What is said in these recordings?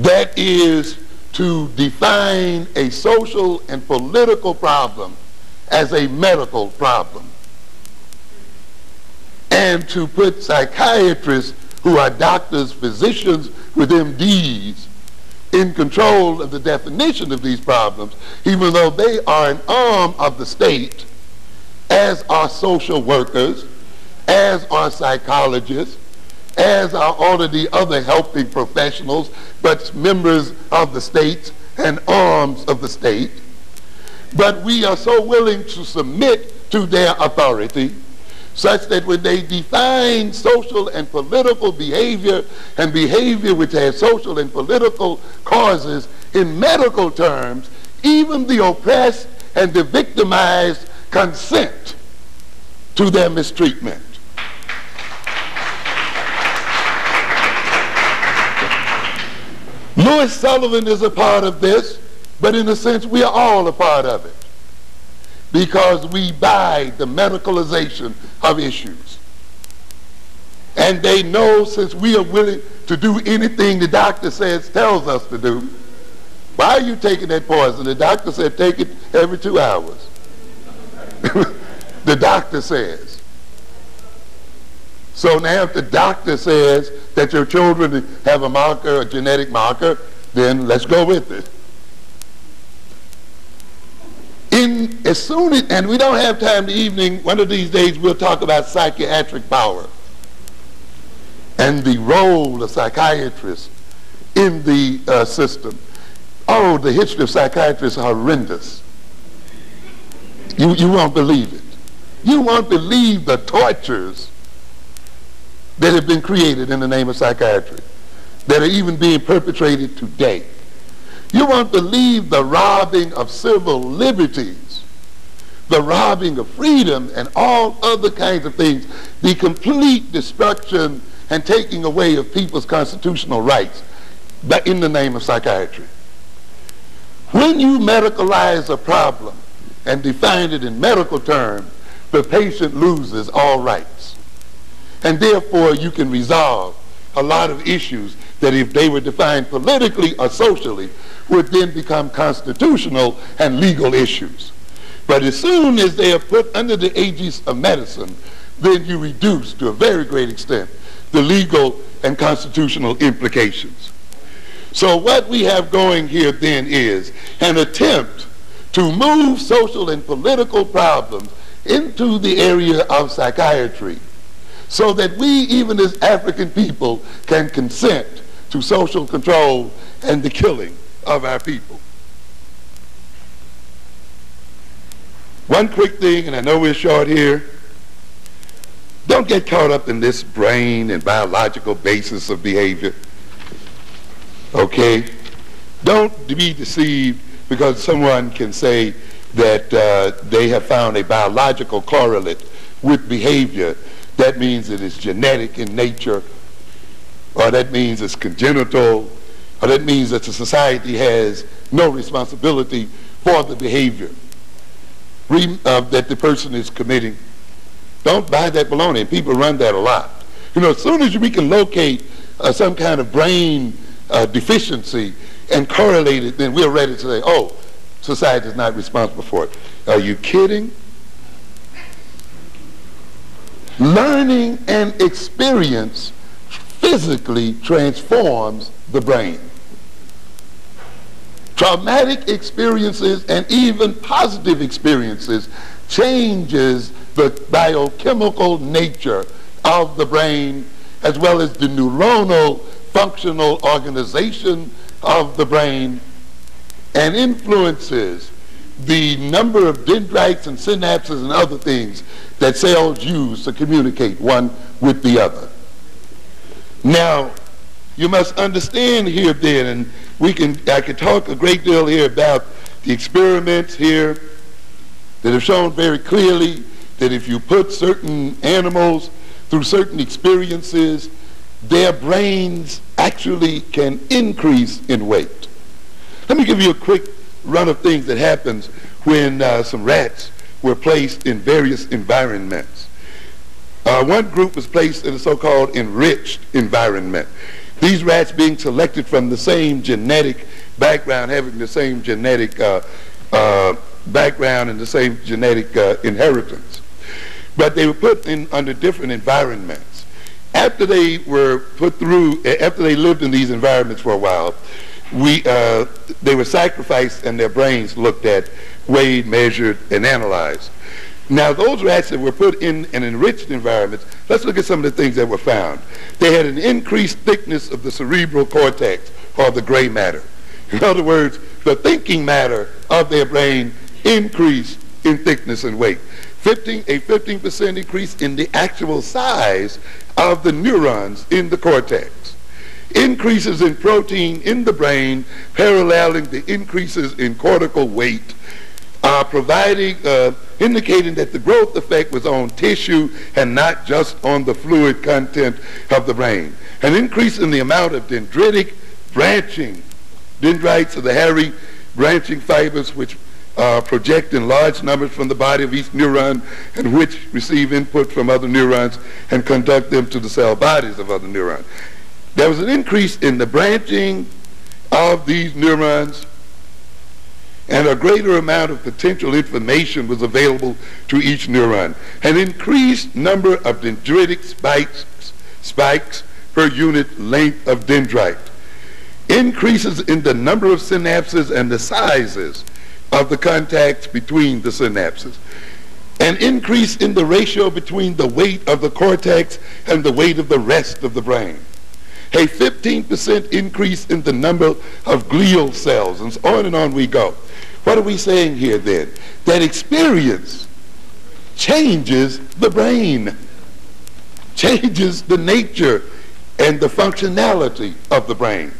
that is to define a social and political problem as a medical problem, and to put psychiatrists, who are doctors, physicians with MDs, in control of the definition of these problems, even though they are an arm of the state, as are social workers, as are psychologists, as are all of the other helping professionals, but members of the state and arms of the state. But we are so willing to submit to their authority, such that when they define social and political behavior, and behavior which has social and political causes in medical terms, even the oppressed and the victimized consent to their mistreatment. Louis Sullivan is a part of this, but in a sense we are all a part of it, because we buy the medicalization of issues. And they know, since we are willing to do anything the doctor tells us to do, why are you taking that poison? The doctor said take it every 2 hours. The doctor says. So now if the doctor says that your children have a marker, a genetic marker, then let's go with it. And we don't have time this evening, one of these days we'll talk about psychiatric power and the role of psychiatrists in the system. Oh, the history of psychiatrists are horrendous. You won't believe it. You won't believe the tortures that have been created in the name of psychiatry, that are even being perpetrated today. You won't believe the robbing of civil liberties, the robbing of freedom, and all other kinds of things, the complete destruction and taking away of people's constitutional rights, but in the name of psychiatry. When you medicalize a problem and define it in medical terms, the patient loses all rights. And therefore you can resolve a lot of issues that, if they were defined politically or socially, would then become constitutional and legal issues. But as soon as they are put under the aegis of medicine, then you reduce to a very great extent the legal and constitutional implications. So what we have going here then is an attempt to move social and political problems into the area of psychiatry, so that we, even as African people, can consent to social control and the killing of our people. One quick thing, and I know we're short here. Don't get caught up in this brain and biological basis of behavior. Okay? Don't be deceived because someone can say that they have found a biological correlate with behavior. That means it is genetic in nature, or that means it's congenital, or that means that the society has no responsibility for the behavior that the person is committing. Don't buy that baloney, and people run that a lot. You know, as soon as we can locate some kind of brain deficiency and correlate it, then we're ready to say, oh, society is not responsible for it. Are you kidding? Learning and experience physically transforms the brain. Traumatic experiences and even positive experiences changes the biochemical nature of the brain, as well as the neuronal functional organization of the brain, and influences the number of dendrites and synapses and other things that cells use to communicate one with the other. Now, you must understand here then, and I could talk a great deal here about the experiments here that have shown very clearly that if you put certain animals through certain experiences, their brains actually can increase in weight. Let me give you a quick run of things that happens when some rats were placed in various environments. One group was placed in a so-called enriched environment, These rats being selected from the same genetic background, having the same genetic background and the same genetic inheritance. But they were put in under different environments. After they were put through, after they lived in these environments for a while, they were sacrificed and their brains looked at, weighed, measured, and analyzed. Now, those rats that were put in an enriched environment, let's look at some of the things that were found. They had an increased thickness of the cerebral cortex, or the gray matter. In other words, the thinking matter of their brain increased in thickness and weight. A 15% increase in the actual size of the neurons in the cortex. Increases in protein in the brain paralleling the increases in cortical weight, indicating that the growth effect was on tissue and not just on the fluid content of the brain. An increase in the amount of dendritic branching. Dendrites are the hairy branching fibers which project in large numbers from the body of each neuron and which receive input from other neurons and conduct them to the cell bodies of other neurons. There was an increase in the branching of these neurons, and a greater amount of potential information was available to each neuron. An increased number of dendritic spikes per unit length of dendrite. Increases in the number of synapses and the sizes of the contacts between the synapses. An increase in the ratio between the weight of the cortex and the weight of the rest of the brain. A 15% increase in the number of glial cells, and on we go. What are we saying here then? That experience changes the brain, changes the nature and the functionality of the brain.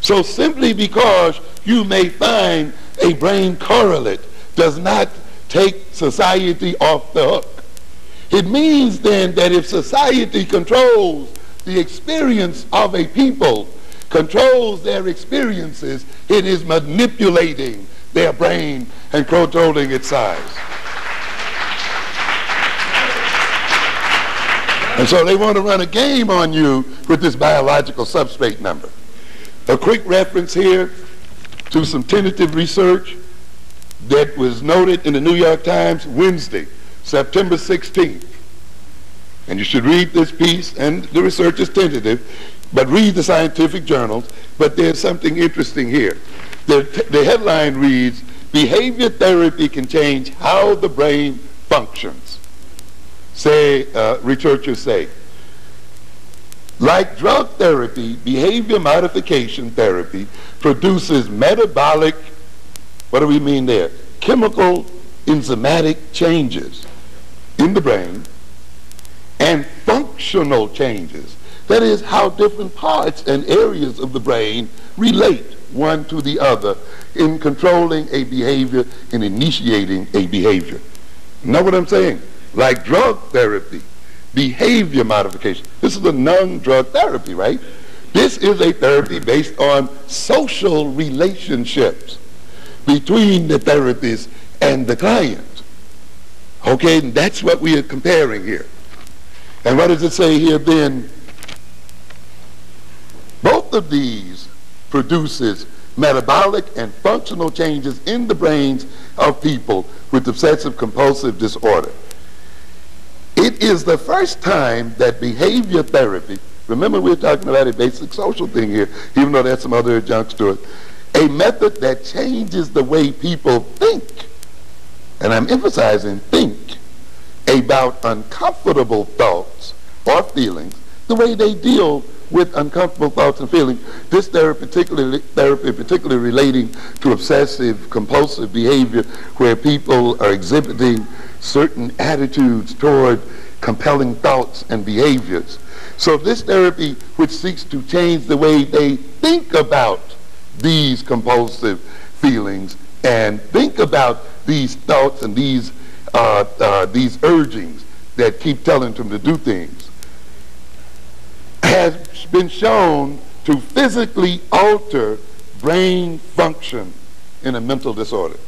So simply because you may find a brain correlate does not take society off the hook. It means then that if society controls the experience of a people, controls their experiences, it is manipulating their brain and controlling its size. And so they want to run a game on you with this biological substrate number. A quick reference here to some tentative research that was noted in the New York Times Wednesday, September 16th. And you should read this piece, and the research is tentative, but read the scientific journals. But there's something interesting here. The headline reads, "Behavior therapy can change how the brain functions," researchers say. Like drug therapy, behavior modification therapy produces metabolic, what do we mean there? Chemical enzymatic changes in the brain and functional changes. That is how different parts and areas of the brain relate one to the other in controlling a behavior and initiating a behavior. Know what I'm saying? Like drug therapy, behavior modification. This is a non-drug therapy, right? This is a therapy based on social relationships between the therapist and the client. Okay, and that's what we are comparing here. And what does it say here then? Both of these produces metabolic and functional changes in the brains of people with obsessive compulsive disorder. It is the first time that behavior therapy, remember we're talking about a basic social thing here, even though there's some other adjuncts to it, a method that changes the way people think, and I'm emphasizing think, about uncomfortable thoughts or feelings, the way they deal with uncomfortable thoughts and feelings. This therapy particularly relating to obsessive compulsive behavior, where people are exhibiting certain attitudes toward compelling thoughts and behaviors. So this therapy, which seeks to change the way they think about these compulsive feelings and think about these thoughts and these urgings that keep telling them to do things, has been shown to physically alter brain function in a mental disorder.